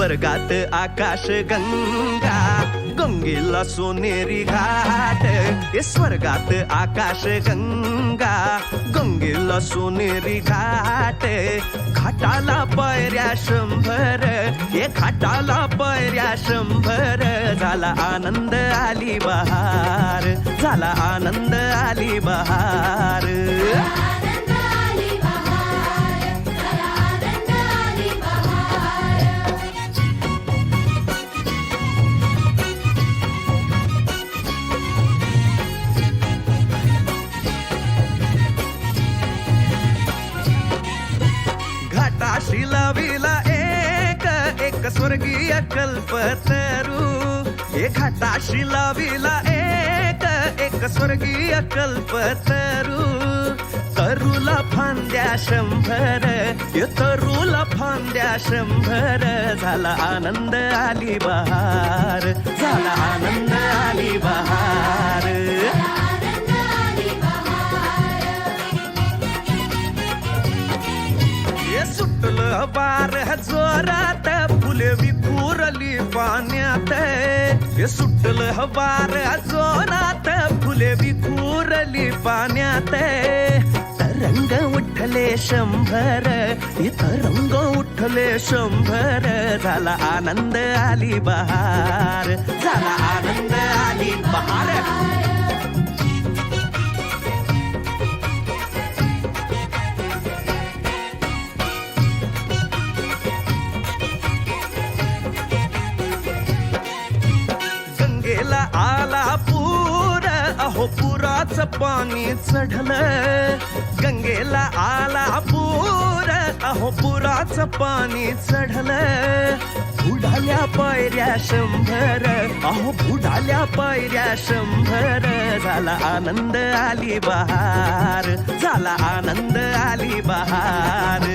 स्वर्गात आकाश गंगा, गंगेला सोनेरी घाट. स्वर्गात आकाश गंगा, गंगेला सोनेरी घाट. घाटाला पायऱ्या 100, हे घाटाला पायऱ्या 100. झाला आनंद आली बहार, झाला आनंद आली बहार. घाटाशी लाविला एक स्वर्गीय कल्पतरू. हे घाटाशी लाविला एक स्वर्गीय कल्पतरू. तरूला फांद्या 100, हे तरूला फांद्या 100. झाला आनंद आली बहार, झाला आनंद आली बहार. सुटलं बार जोरात, फुले विखुरली पाण्यात. हे सुटलं बार जोरात, फुले विखुरली पाण्यात. तरंग उठले 100, हे तरंग उठले 100. झाला आनंद आली बहार, झाला आनंद आली बहार. आला पूर, अहो पुराचं पाणी चढलं. गंगेला आला पूर, अहो पुराचं पाणी चढलं. बुडाल्या पायऱ्या 100, अहो बुडाल्या पायऱ्या 100. झाला आनंद आली बहार, झाला आनंद आली बहार.